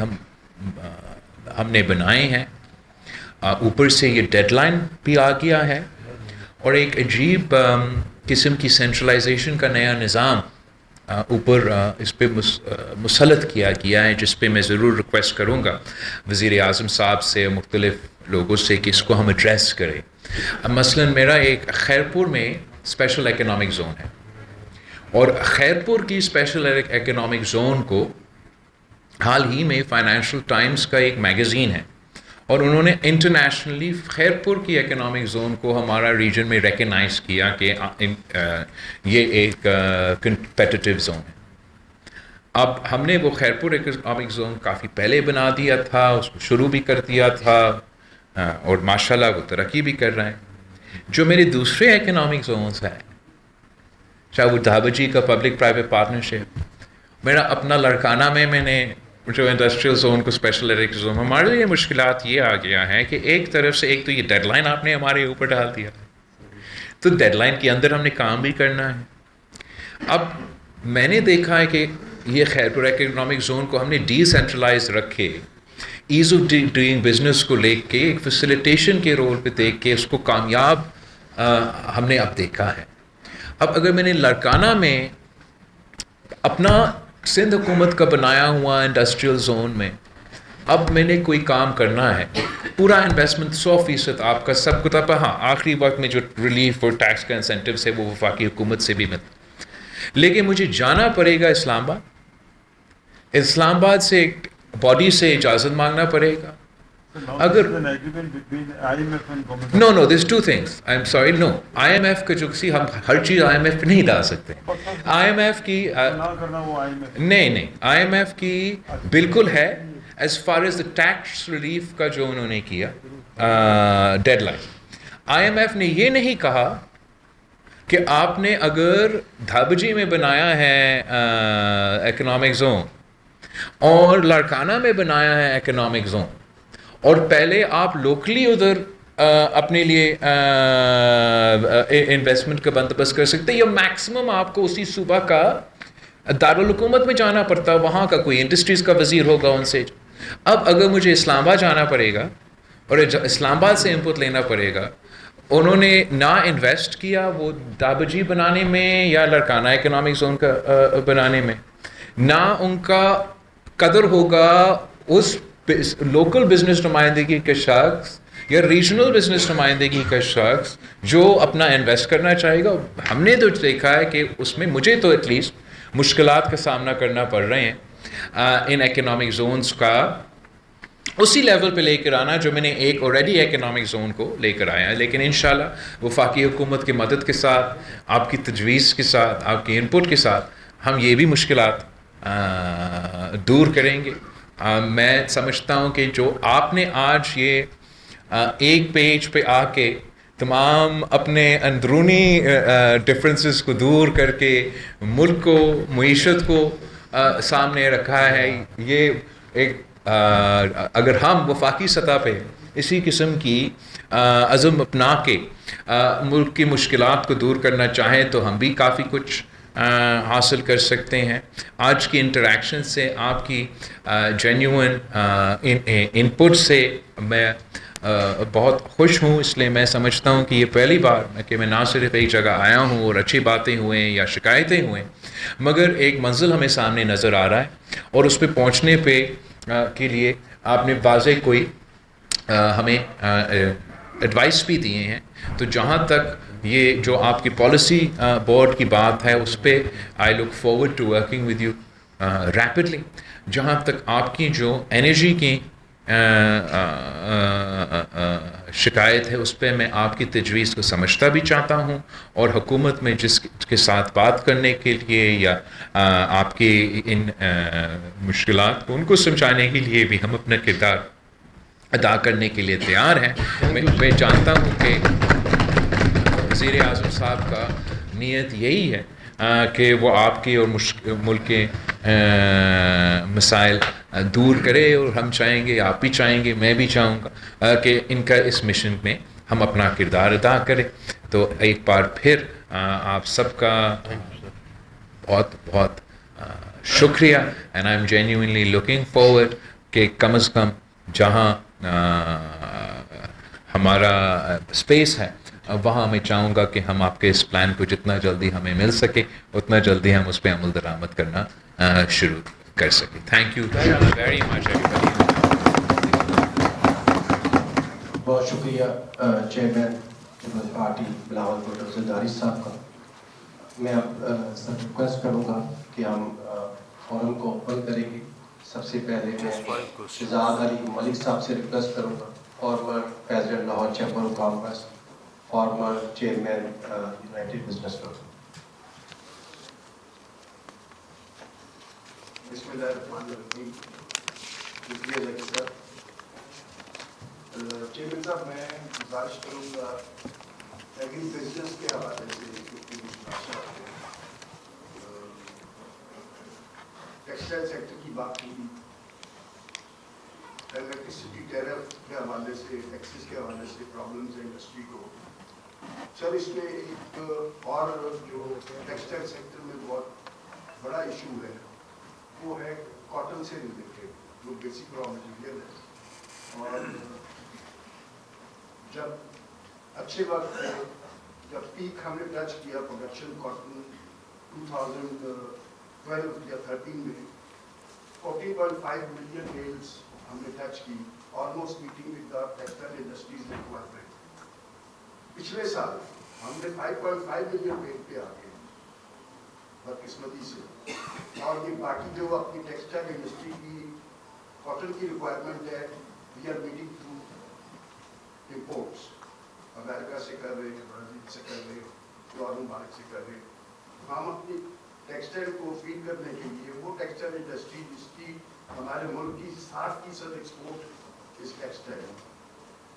Speaker 1: ہم نے بنائے ہیں. اوپر سے یہ ڈیڈ لائن بھی آ گیا ہے اور ایک عجیب قسم کی سینٹرلائزیشن کا نیا نظام اوپر اس پہ مسلط کیا گیا ہے جس پہ میں ضرور ریکویسٹ کروں گا وزیر اعظم صاحب سے مختلف لوگوں سے کہ اس کو ہم ایڈریس کریں. مثلاً میرا ایک خیرپور میں اسپیشل اکنامک زون ہے اور خیرپور کی اسپیشل اکنامک زون کو حال ہی میں فائنینشیل ٹائمز کا ایک میگزین ہے اور انہوں نے انٹرنیشنلی خیرپور کی اکنامک زون کو ہمارا ریجن میں ریکگنائز کیا کہ یہ ایک کمپیٹیٹیو زون ہے. اب ہم نے وہ خیرپور اکنامک زون کافی پہلے بنا دیا تھا اس کو شروع بھی کر دیا تھا اور ماشاءاللہ وہ ترقی بھی کر رہے ہیں. جو میرے دوسرے اکنامک زونز ہیں چاہے وہ دھابجی کا پبلک پرائیویٹ پارٹنرشپ میرا اپنا لڑکانہ میں نے جو انڈسٹریل زون کو اسپیشل اکنامک زون ہمارے لیے مشکلات یہ آ گیا ہے کہ ایک طرف سے ایک تو یہ ڈیڈ لائن آپ نے ہمارے اوپر ڈال دیا تو ڈیڈ لائن کے اندر ہم نے کام بھی کرنا ہے. اب میں نے دیکھا ہے کہ یہ خیرپور اکنامک زون کو ہم نے ڈی سینٹرلائز رکھے ایز آف ڈوئنگ بزنس کو لے کے ایک فیسیلیٹیشن کے رول پہ دیکھ کے اس کو کامیاب ہم نے اب دیکھا ہے. اب اگر میں نے لڑکانہ میں اپنا سندھ حکومت کا بنایا ہوا انڈسٹریل زون میں اب میں نے کوئی کام کرنا ہے پورا انویسٹمنٹ 100% آپ کا سب کو تب ہاں آخری وقت میں جو ریلیف اور ٹیکس کا انسینٹیوز ہے وہ وفاقی حکومت سے بھی ملتا لیکن مجھے جانا پڑے گا اسلام آباد سے ایک باڈی سے اجازت مانگنا پڑے گا. اگر no this two things I am sorry no I M F کا جو کسی ہم ہر چیز آئی ایم ایف پہ نہیں ڈال سکتے. آئی ایم ایف کی نہیں آئی ایم ایف کی بالکل ہے as far as the tax relief کا جو انہوں نے کیا ڈیڈ لائن IMF نے یہ نہیں کہا کہ آپ نے اگر دھابجی میں بنایا ہے اکنامک زون اور لاڑکانہ میں بنایا ہے اکنامک زون اور پہلے آپ لوکلی ادھر اپنے لیے انویسٹمنٹ کا بندوبست کر سکتے یا میکسیمم آپ کو اسی صوبہ کا دارالحکومت میں جانا پڑتا، وہاں کا کوئی انڈسٹریز کا وزیر ہوگا ان سے. اب اگر مجھے اسلام آباد جانا پڑے گا اور اسلام آباد سے انپٹ لینا پڑے گا، انہوں نے نہ انویسٹ کیا وہ دابجی بنانے میں یا لاڑکانہ اکنامک زون کا بنانے میں، نہ ان کا قدر ہوگا اس لوکل بزنس نمائندگی کے شخص یا ریجنل بزنس نمائندگی کا شخص جو اپنا انویسٹ کرنا چاہے گا. ہم نے تو دیکھا ہے کہ اس میں مجھے تو ایٹ لیسٹ مشکلات کا سامنا کرنا پڑ رہے ہیں ان اکنامک زونز کا اسی لیول پہ لے کر آنا جو میں نے ایک آلریڈی اکنامک زون کو لے کر آیا ہے. لیکن انشاءاللہ وفاقی حکومت کی مدد کے ساتھ، آپ کی تجویز کے ساتھ، آپ کے انپٹ کے ساتھ ہم یہ بھی مشکلات دور کریں گے. میں سمجھتا ہوں کہ جو آپ نے آج یہ ایک پیج پہ آ کے تمام اپنے اندرونی ڈفرینسز کو دور کر کے ملک کو، معیشت کو سامنے رکھا ہے، یہ ایک اگر ہم وفاقی سطح پہ اسی قسم کی عزم اپنا کے ملک کی مشکلات کو دور کرنا چاہیں تو ہم بھی کافی کچھ حاصل کر سکتے ہیں. آج کی انٹریکشن سے، آپ کی جینیون انپٹ سے میں بہت خوش ہوں. اس لیے میں سمجھتا ہوں کہ یہ پہلی بار کہ میں نہ صرف ایک جگہ آیا ہوں اور اچھی باتیں ہوئیں یا شکایتیں ہوئیں، مگر ایک منزل ہمیں سامنے نظر آ رہا ہے اور اس پہ پہنچنے پہ کے لیے آپ نے واضح کوئی ہمیں ایڈوائس بھی دیے ہیں. تو جہاں تک یہ جو آپ کی پالیسی بورڈ کی بات ہے اس پہ I look forward to working with you rapidly. جہاں تک آپ کی جو انرجی کی شکایت ہے اس پہ میں آپ کی تجویز کو سمجھتا بھی چاہتا ہوں اور حکومت میں جس کے ساتھ بات کرنے کے لیے یا آپ کی ان مشکلات کو ان کو سمجھانے کے لیے بھی ہم اپنا کردار ادا کرنے کے لیے تیار ہیں. میں جانتا ہوں کہ وزیر اعظم صاحب کا نیت یہی ہے کہ وہ آپ کے اور ملک کے مسائل دور کرے اور ہم چاہیں گے، آپ بھی چاہیں گے، میں بھی چاہوں گا کہ ان کا اس مشن میں ہم اپنا کردار ادا کریں. تو ایک بار پھر آپ سب کا بہت بہت شکریہ and I am genuinely looking forward کہ کم از کم جہاں ہمارا اسپیس ہے وہاں میں چاہوں گا کہ ہم آپ کے اس پلان کو جتنا جلدی ہمیں مل سکے اتنا جلدی ہم اس پہ عمل درآمد کرنا شروع کر سکیں. تھینک یو ویری مچ ایوری بڈی.
Speaker 2: بہت شکریہ chairman Peoples Party Bilawal Bhutto Zardari صاحب کا. میں اب سر ریکویسٹ کروں گا کہ ہم فورم کو اوپن کریں گے. سب سے پہلے میں شہزاد علی ملک صاحب سے ریکویسٹ کروں گا، former president Lahore chamber of commerce, former chairman United Business Group.
Speaker 3: بسم اللہ الرحمن الرحیم. شکریہ ذکی صاحب. چیئرمین صاحب میں گزارش کروں گا ایگری بزنس کے حوالے سے ٹیکسٹائل سیکٹر کی بات ہوئی، الیکٹریسٹی ٹیرف کے حوالے سے، ٹیکسز کے حوالے سے پرابلمز ہیں انڈسٹری کو. سر اس میں ایک اور جو ٹیکسٹائل سیکٹر میں بہت بڑا ایشو ہے وہ ہے کاٹن سے ریلیٹڈ جو بیسک را مٹیریل ہے. اور جب اچھے وقت جب پیک ہم نے ٹچ کیا پروڈکشن کاٹن 2012 یا 13 میں 14.5 ملین بیلز ہم نے ٹچ کی، almost meeting with the textile industries requirement. پچھلے سال ہم نے 5.5 ملین بیل پہ آ گئے بدقسمتی سے. اور یہ باقی جو اپنی ٹیکسٹائل انڈسٹری کی کاٹن کی ریکوائرمنٹ ہے we are meeting through imports, امریکہ سے کر رہے ہیں، برازیل سے کر رہے ہیں، اور ممالک سے کر رہے ہیں. ہم اپنی ٹیکسٹائل کو فیڈ کرنے کے لیے وہ ٹیکسٹائل انڈسٹری جس کی ہمارے ملک کی 60% ایکسپورٹ اس ٹیکسٹائل ہے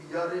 Speaker 3: PRA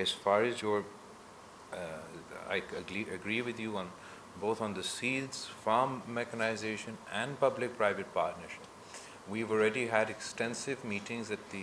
Speaker 1: as far as your I agree with you on both on the seeds, farm mechanization and public-private partnership. We've already had extensive meetings at the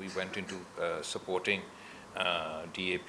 Speaker 1: we went into supporting DAP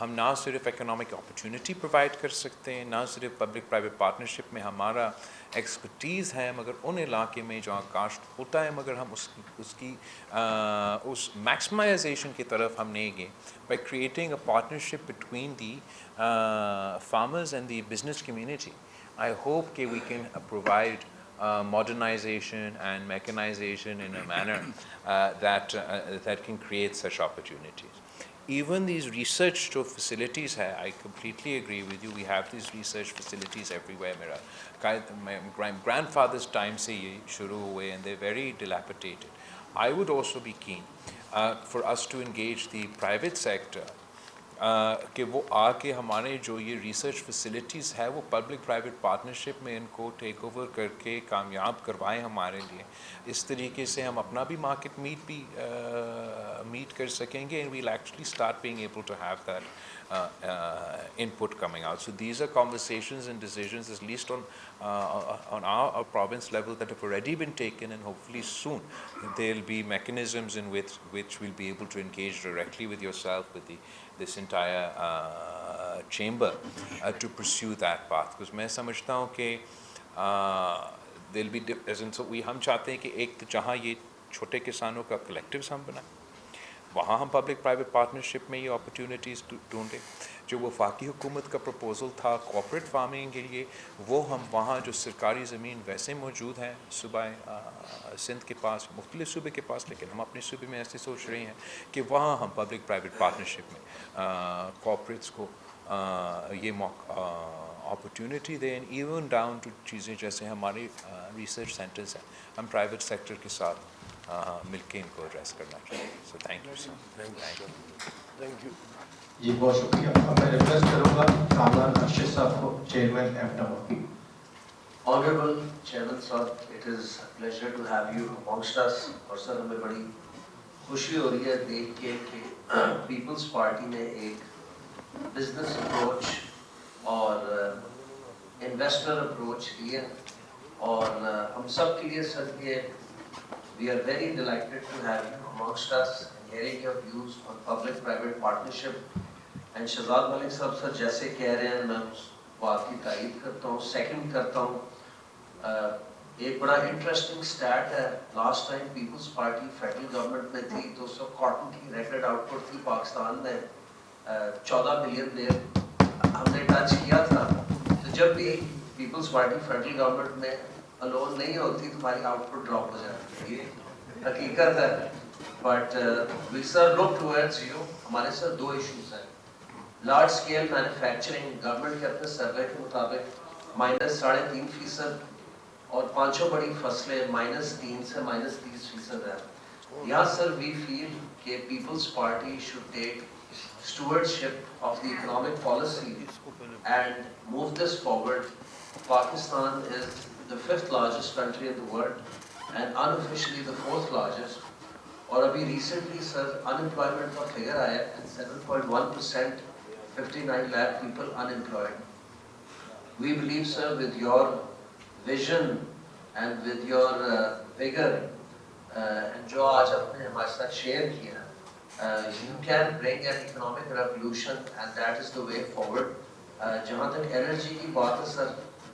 Speaker 1: ہم نہ صرف economic opportunity provide کر سکتے ہیں, نہ صرف public private partnership میں ہمارا ایکسپرٹیز ہے, مگر ان علاقے میں جہاں کاشت ہوتا ہے مگر ہم اس میکسمائزیشن کی طرف ہم نہیں گئے by creating a partnership between the farmers and the business community. I hope that we can provide modernization and mechanization in a manner that can create such opportunities. Even these research facilities, I completely agree with you. We have these research facilities everywhere. My grandfather's time se ye shuru hue and they're very dilapidated. I would also be keen for us to engage the private sector کہ وہ آ کے ہمارے جو یہ research facilities ہے وہ public private partnership میں ان کو ٹیک اوور کر کے کامیاب کروائیں ہمارے لیے. اس طریقے سے ہم اپنا بھی مارکیٹ میٹ کر سکیں گے, and will actually start being able to have that input coming out. So these are conversations and decisions, at least on our province level, that have already been taken, and hopefully soon there'll be mechanisms in which we'll be able to engage directly with yourself, with this entire chamber to pursue that path. Because میں سمجھتا ہوں کہ there'll be ہم چاہتے ہیں کہ ایک تو جہاں یہ چھوٹے کسانوں کا کلیکٹیوز ہم بنائیں, وہاں ہم پبلک پرائیویٹ پارٹنرشپ میں یہ اپرچونیٹیز ڈھونڈیں. جو وفاقی حکومت کا پروپوزل تھا کوآپریٹ فارمنگ کے لیے, وہ ہم وہاں جو سرکاری زمین ویسے موجود ہیں صوبہ سندھ کے پاس, مختلف صوبے کے پاس, لیکن ہم اپنے صوبے میں ایسے سوچ رہے ہیں کہ وہاں ہم پبلک پرائیویٹ پارٹنرشپ میں کوآپریٹس کو یہ موقع اپرچونیٹی دیں. ایون ڈاؤن ٹو چیزیں جیسے ہمارے ریسرچ سینٹرز ہیں, ہم پرائیویٹ سیکٹر کے ساتھ مل کے ان کو ایڈریس کرنا چاہیے. So thank you sir.
Speaker 3: Thank you.
Speaker 2: جی بہت شکریہ. اب میں ریکویسٹ کروں گا کامران ارشد صاحب کو, chairman ایفڈا.
Speaker 4: Honorable Chairman sir, it is a pleasure to have you amongst us. اور سر ہمیں بڑی خوشی ہو رہی ہے دیکھ کے کہ پیپلز پارٹی نے ایک بزنس اپروچ اور انویسٹر اپروچ لی ہے, اور ہم سب کے لیے سر یہ we are very delighted to have you amongst us and hearing your views on public private partnership. And Shahzad ملک صاحب سر جیسے کہہ رہے ہیں میں اس بات کی تائید کرتا ہوں, سیکنڈ کرتا ہوں. ایک بڑا انٹرسٹنگ سٹیٹ ہے, last time Peoples Party federal government میں تھی تو اس وقت کاٹن کی ریکارڈ آؤٹ پٹ تھی پاکستان میں 14 ملین بیل ہم نے ٹچ کیا تھا. تو جب بھی پیپلز پارٹی فیڈرل گورنمنٹ میں الون نہیں ہوتی تو ہماری آؤٹ پٹ ڈراپ ہو جاتی ہے, یہ حقیقت ہے. But we sir look towards you. ہمارے ساتھ دو ایشوز ہیں. لارج اسکیل مینوفیکچرنگ گورنمنٹ کے اپنے سروے کے مطابق -3.5%, اور پانچوں بڑی فصلیں -3 سے -30% ہیں. یہاں سر وی فیل کہ Peoples Party should take stewardship of the economic policy and move this forward. Pakistan is the 5th largest country in the world and unofficially the 4th largest. اور ابھی ریسنٹلی سر انمپلائمنٹ کا figure آیا ہے 7.1%, 59 lakh people unemployed. We believe sir with your vision and with your vigor and جو آج آپ نے ہمارے ساتھ شیئر کیا, you can bring an economic revolution and that is the way forward. جہاں تک انرجی کی بات ہے سر,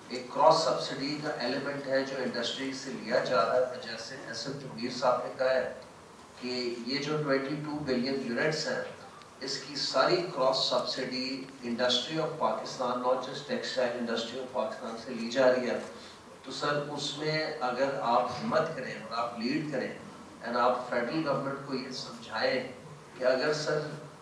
Speaker 4: ایک کراس سبسڈی کا ایلیمنٹ ہے جو انڈسٹری سے لیا جا رہا ہے. جیسے ایس ایم جمیر صاحب نے کہا ہے کہ یہ جو 22 بلین یونٹس ہیں اس کی ساری cross subsidy industry of Pakistan, not just textile industry of Pakistan سے لی جا رہی ہے. تو سر اس میں اگر آپ ہمت کریں اور آپ لیڈ کریں اینڈ آپ فیڈرل گورنمنٹ کو یہ سمجھائیں کہ اگر سر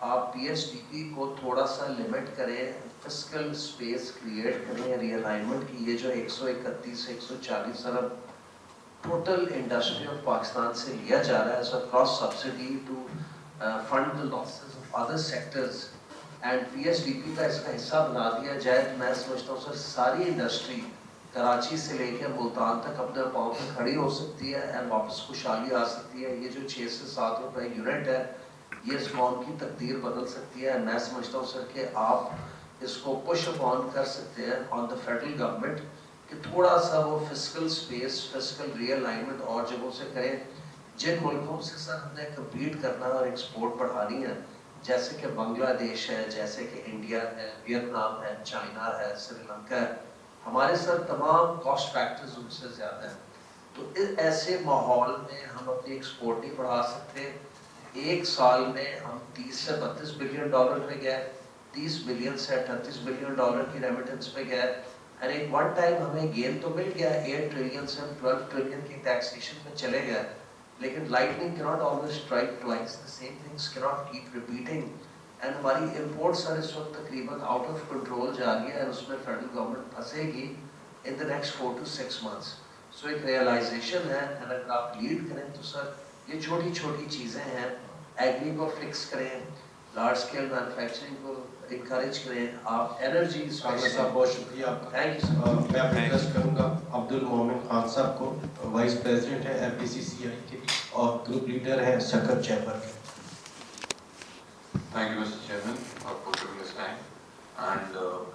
Speaker 4: آپ پی ایس ڈی پی کو تھوڑا سا لمٹ کریں, فسکل اسپیس کریٹ کریں ری الائنمنٹ کی, یہ جو 131 سے 140 ارب ٹوٹل انڈسٹری آف پاکستان سے لیا جا رہا ہے as a cross subsidy to fund the losses of other sectors, and P S D P کا اس کا حصہ بنا دیا جائے, تو میں سمجھتا ہوں سر ساری انڈسٹری کراچی سے لے کے ملتان تک اپنے پاؤں پہ کھڑی ہو سکتی ہے اینڈ واپس خوشحالی آ سکتی ہے. یہ جو 6 سے 7 روپے یونٹ ہے یہ اس قوم کی تقدیر بدل سکتی ہے. میں سمجھتا ہوں سر کہ آپ اس کو پش اپون کر سکتے ہیں آن دا فیڈرل گورنمنٹ کہ تھوڑا سا وہ فسکل اسپیس, فسکل ری الائنمنٹ اور جگہوں سے کریں. جن ملکوں سے سر ہم نے کمپیٹ کرنا اور ایکسپورٹ بڑھانی ہے جیسے کہ بنگلہ دیش ہے, جیسے کہ انڈیا ہے, ویتنام ہے, چائنا ہے, سری لنکا ہے, ہمارے سر تمام کاسٹ فیکٹرز ان سے زیادہ ہیں. تو ایسے ماحول میں ہم اپنی ایکسپورٹ نہیں بڑھا سکتے. ایک سال میں ہم 30 سے 32 بلین ڈالر پہ گئے, 30 بلین سے 38 بلین ڈالر کی ریمیٹنس پہ گئے. اور ایک ون ٹائم ہمیں گین تو مل گیا, 8 ٹریلین سے 12 ٹریلین کی ٹیکسیشن میں چلے گئے. لیکن lightning cannot always strike twice, the same things cannot keep repeating. And ہماری امپورٹ سر اس وقت تقریباً آؤٹ آف کنٹرول جا رہی ہے, اور اس میں فیڈرل گورنمنٹ پھنسے گی ان دا نیکسٹ 4 to 6 months. سو ایک ریئلائزیشن ہے, and اگر آپ لیڈ کریں تو سر یہ چھوٹی چھوٹی چیزیں ہیں. ایگری کو فکس کریں, لارج اسکیل مینوفیکچرنگ کو انکریج کریں, آپ انرجی.
Speaker 2: عامر صاحب بہت شکریہ آپ کا.
Speaker 4: تھینک یو سر.
Speaker 2: میں ریکویسٹ کروں گا عبد المومن خان صاحب کو, وائس پریزیڈنٹ ہے ایف پی سی سی آئی کے اور گروپ لیڈر ہیں سکر چیمبر کے.
Speaker 5: Thank you, Mr. Chairman, for giving this time. And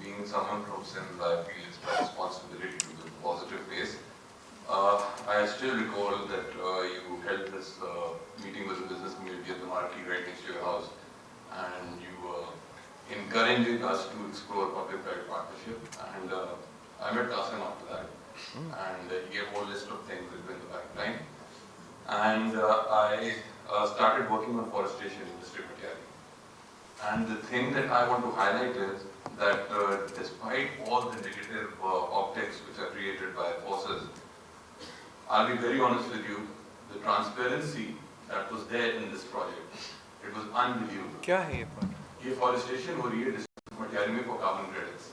Speaker 5: being someone from Sindh, I feel it's my responsibility to give positive face. I still recall that you held this meeting with the business community at the marquee right next to your house, and you were encouraging us to explore public-private partnership. And I met Qasim after that, and he gave a whole list of things that were in the pipeline. And I started working on forestation in District Patiali. And the thing that I want to highlight is that despite all the negative optics which are created by forces, I'll be very honest with you, the transparency that was there in this project, it was unbelievable.
Speaker 1: کیا ہے یہ project?
Speaker 5: یہ forestation ہو رہی ہے District Patiali میں for carbon credits.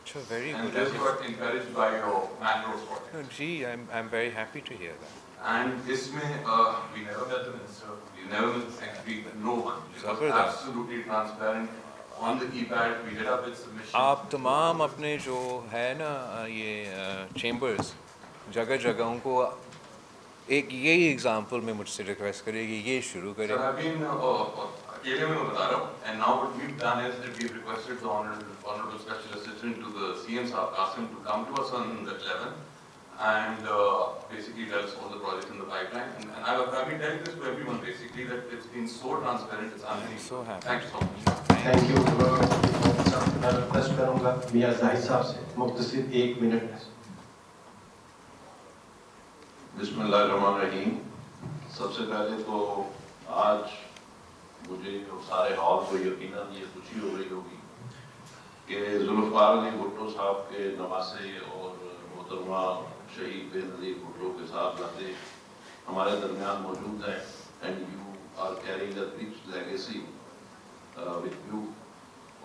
Speaker 1: اچھا, very
Speaker 5: And
Speaker 1: good.
Speaker 5: this got encouraged by your macros project.
Speaker 1: No, gee, I'm very happy to hear that.
Speaker 5: And this may, we never met the minister, we never met the secretary, no one. It was
Speaker 1: Zabardast.
Speaker 5: absolutely transparent. On the keypad, we did up its submission.
Speaker 1: آپ تمام اپنے جو ہے نا یہ chambers جگہ جگہ ان کو ایک یہی ایگزامپل میں مجھ سے ریکویسٹ کرے گی, یہ شروع کرے.
Speaker 5: Sir, I've been, اکیلے میں بتا رہا ہوں, and now what we've done is that we've requested the Honorable Special Assistant to the CM Saab Qasim to come to us on the 11th and basically tell us all the projects in the pipeline. And I've been telling this to everyone basically that it's been so transparent, it's unbelievable.
Speaker 1: So happy.
Speaker 5: Thank you so much.
Speaker 2: Thank you. میں request کروں گا میاں زاہد صاحب سے مختصر 1 minute.
Speaker 6: بسم اللہ الرحمن الرحیم. سب سے پہلے تو آج مجھے اور سارے ہال کو یقیناً یہ خوشی ہو رہی ہوگی کہ ذوالفقار علی بھٹو صاحب کے نواسے اور محترمہ شہید بے نظیر بھٹو کے صاحب لاتے ہمارے درمیان موجود ہیں. And you are carrying a rich legacy with you.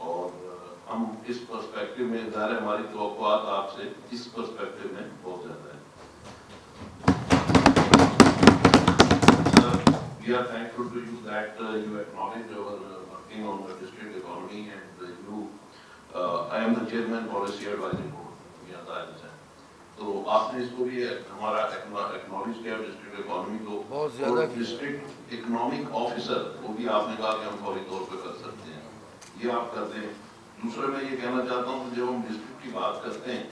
Speaker 6: اور ہم اس پرسپیکٹو میں ظاہر ہماری توقعات آپ سے اس پرسپیکٹو میں بہت زیادہ ہیں. We are thankful to you that you acknowledge our working on the district economy, and I am the chairman policy advisory board. میاں زاہد ہیں. تو آپ نے اس کو بھی ہمارا ایکنالج کیا ڈسٹرکٹ اکانومی کو, اور ڈسٹرکٹ اکنامک آفیسر وہ بھی آپ نے کہا کہ ہم فوری طور پہ کر سکتے ہیں, یہ آپ کرتے ہیں. دوسرا میں یہ کہنا چاہتا ہوں کہ جب ہم ڈسٹرکٹ کی بات کرتے ہیں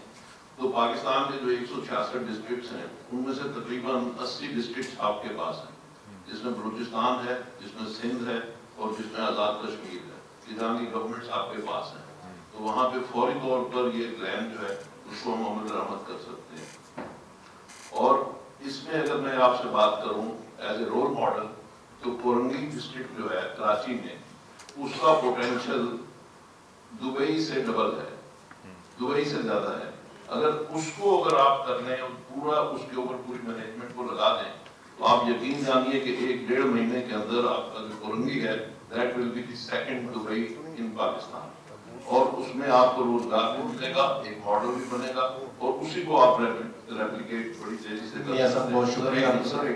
Speaker 6: تو پاکستان کے جو 166 ڈسٹرکٹس ہیں ان میں سے تقریباً 80 ڈسٹرکٹس آپ کے پاس ہیں, جس میں بلوچستان ہے, جس میں سندھ ہے, اور جس میں آزاد کشمیر ہے. ادھر کی گورنمنٹس آپ کے پاس ہیں, تو وہاں پہ فوری طور پر یہ پلان جو ہے اس کو ہم عمل درآمد کر سکتے ہیں. اور اس میں اگر میں آپ سے بات کروں ایز اے رول ماڈل, تو کورنگی ڈسٹرکٹ جو ہے کراچی میں, اس کا پوٹینشیل دبئی سے ڈبل ہے, دبئی سے زیادہ ہے. اگر اس کو اگر آپ کر لیں اور پورا اس کے اوپر پوری مینجمنٹ کو لگا دیں تو آپ یقین جانیے کہ 1-1.5 مہینے کے اندر آپ کا جو کورنگی ہے that will be the second Dubai in Pakistan. اور اس میں آپ کو روزگار بھی ملے گا, ایک ماڈل بھی بنے گا, اور اسی کو آپ ریپلیکیٹ بڑی تیزی سے کر سکتے ہیں.
Speaker 2: بہت شکریہ.
Speaker 6: سر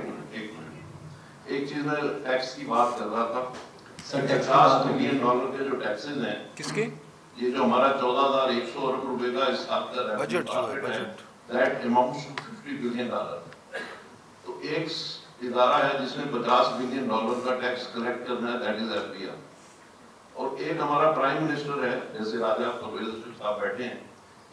Speaker 6: ایک چیز میں ٹیکس کی بات کر رہا تھا.
Speaker 2: سر ٹیکس
Speaker 6: $50 بلین کے جو ٹیکسز ہیں,
Speaker 1: کس کے؟
Speaker 6: یہ جو ہمارا 14,100 ارب روپے کا اس سال کا
Speaker 1: بجٹ جو ہے, budget
Speaker 6: that amounts to $50 billion. تو ایک ادارہ ہے جس نے $50 بلین کا ٹیکس کلیکٹ کرنا ہے, that is F P R. اور ایک ہمارا پرائم منسٹر ہے, جیسے راجہ پرویز صاحب بیٹھے ہیں,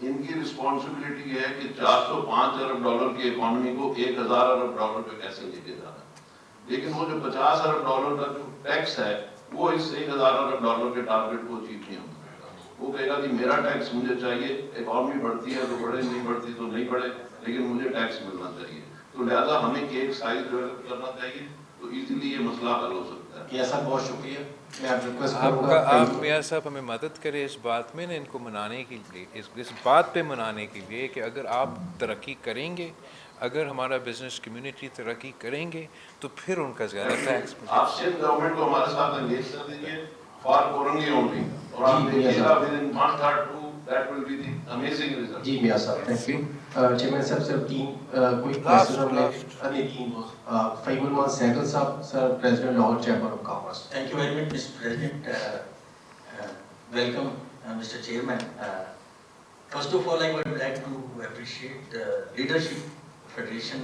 Speaker 6: ان کی رسپانسبلٹی یہ ہے کہ $405 ارب کی اکانومی کو $1,000 ارب پہ کیسے لے کے جانا ہے. لیکن وہ جو $50 ارب کا جو ٹیکس ہے وہ اس $1,000 ارب کے ٹارگیٹ کو اچیو نہیں ہو پائے گا. وہ کہے گا کہ میرا ٹیکس مجھے چاہیے, اکانومی بڑھتی ہے تو بڑھے, نہیں بڑھتی تو نہیں بڑھے, لیکن مجھے ٹیکس ملنا چاہیے. تو لہٰذا ہمیں کیک سائز ڈیولپ کرنا چاہیے, تو ایزیلی یہ مسئلہ حل ہو سکتا ہے.
Speaker 2: میاں صاحب بہت شکریہ. میں آپ ریکویسٹ
Speaker 1: آپ
Speaker 2: کروں
Speaker 1: کا
Speaker 2: گا
Speaker 1: آپ میاں صاحب ہمیں مدد کرے اس بات میں نا, ان کو منانے کے لیے, اس بات پہ منانے کے لیے کہ اگر آپ ترقی کریں گے, اگر ہمارا بزنس کمیونٹی ترقی کریں گے تو پھر ان کا زیادہ ٹیکس.
Speaker 6: آپ سندھ گورنمنٹ کو ہمارے ساتھ انگیج کر دیجیے فار کورنگی اونلی, اور آپ دیکھیے گا within month or two that will be the amazing result.
Speaker 2: جی میاں صاحب تھینک یو. چیئرمین صاحب صرف 3 کوئک کوشچن ہمیں فہیم المان سہگل صاحب, sir president Lahore chamber of commerce.
Speaker 7: Thank you very much, Mr. President. Welcome, Mr. Chairman. First of all, I would like to appreciate the leadership federation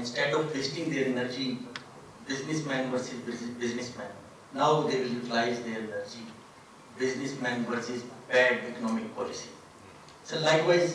Speaker 7: instead of wasting their energy, businessman versus businessman, now they will utilize their energy, businessman versus bad economic policy. So likewise,